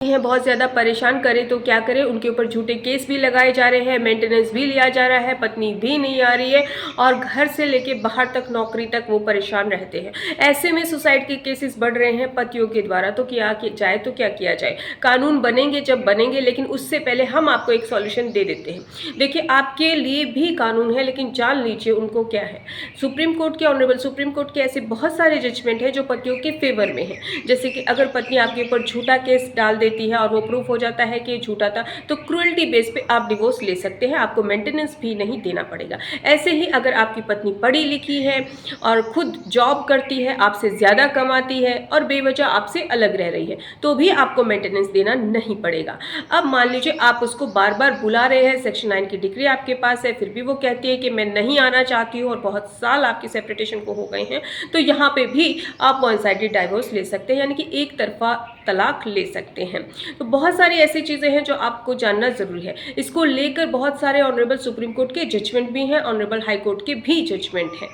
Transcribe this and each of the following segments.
हैं, बहुत ज़्यादा परेशान करें तो क्या करें, उनके ऊपर झूठे केस भी लगाए जा रहे हैं, मेंटेनेंस भी लिया जा रहा है, पत्नी भी नहीं आ रही है और घर से लेके बाहर तक, नौकरी तक वो परेशान रहते हैं। ऐसे में सुसाइड के केसेस बढ़ रहे हैं पतियों के द्वारा। तो क्या जाए, तो क्या किया जाए? कानून बनेंगे जब बनेंगे, लेकिन उससे पहले हम आपको एक सॉल्यूशन दे देते हैं। देखिए, आपके लिए भी कानून है, लेकिन जान लीजिए उनको क्या है। सुप्रीम कोर्ट के, ऑनरेबल सुप्रीम कोर्ट के ऐसे बहुत सारे जजमेंट हैं जो पतियों के फेवर में है। जैसे कि अगर पत्नी आपके ऊपर झूठा केस डाल देती है और वो प्रूफ हो जाता है कि झूठा था, तो क्रुएल्टी बेस पे आप डिवोर्स ले सकते हैं, आपको मेंटेनेंस भी नहीं देना पड़ेगा। ऐसे ही अगर आपकी पत्नी पढ़ी लिखी है और खुद जॉब करती है, आपसे ज़्यादा कमाती है और बेवजह आपसे अलग रह रही है, तो भी आपको मेंटेनेंस देना नहीं पड़ेगा। अब मान लीजिए आप उसको बार बार बुला रहे हैं, सेक्शन 9 की डिग्री आपके पास है, फिर भी वो कहती है कि मैं नहीं आना चाहती हूँ और बहुत साल आपकी सेपरेटेशन को हो गए हैं, तो यहाँ पे भी आप वन साइडेड डाइवोर्स ले सकते हैं, यानी कि एक तरफा तलाक ले सकते हैं। तो बहुत सारी ऐसी चीज़ें हैं जो आपको जानना ज़रूरी है। इसको लेकर बहुत सारे ऑनरेबल सुप्रीम कोर्ट के जजमेंट भी हैं, ऑनरेबल हाई कोर्ट के भी जजमेंट हैं,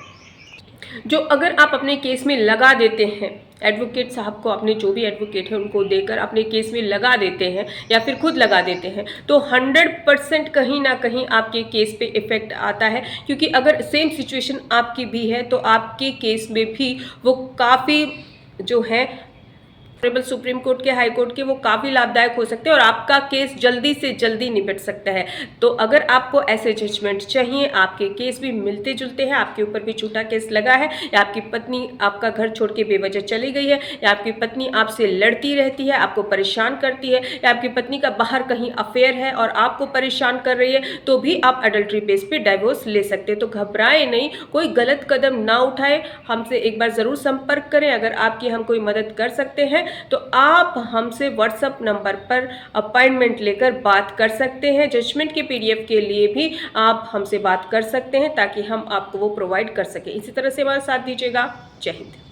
जो अगर आप अपने केस में लगा देते हैं, एडवोकेट साहब को, अपने जो भी एडवोकेट है उनको देकर अपने केस में लगा देते हैं या फिर खुद लगा देते हैं, तो 100% कहीं ना कहीं आपके केस पे इफेक्ट आता है। क्योंकि अगर सेम सिचुएशन आपकी भी है तो आपके केस में भी वो काफ़ी जो है ऑनरेबल सुप्रीम कोर्ट के, हाई कोर्ट के, वो काफ़ी लाभदायक हो सकते हैं और आपका केस जल्दी से जल्दी निपट सकता है। तो अगर आपको ऐसे जजमेंट चाहिए, आपके केस भी मिलते जुलते हैं, आपके ऊपर भी झूठा केस लगा है, या आपकी पत्नी आपका घर छोड़ के बेवजह चली गई है, या आपकी पत्नी आपसे लड़ती रहती है, आपको परेशान करती है, या आपकी पत्नी का बाहर कहीं अफेयर है और आपको परेशान कर रही है, तो भी आप अडल्ट्री बेस पे डाइवोर्स ले सकते हैं। तो घबराएं नहीं, कोई गलत कदम ना उठाएं, हमसे एक बार ज़रूर संपर्क करें। अगर आपकी हम कोई मदद कर सकते हैं तो आप हमसे व्हाट्सएप नंबर पर अपॉइंटमेंट लेकर बात कर सकते हैं। जजमेंट के पीडीएफ के लिए भी आप हमसे बात कर सकते हैं ताकि हम आपको वो प्रोवाइड कर सकें। इसी तरह से हमारा साथ दीजिएगा। जय हिंद।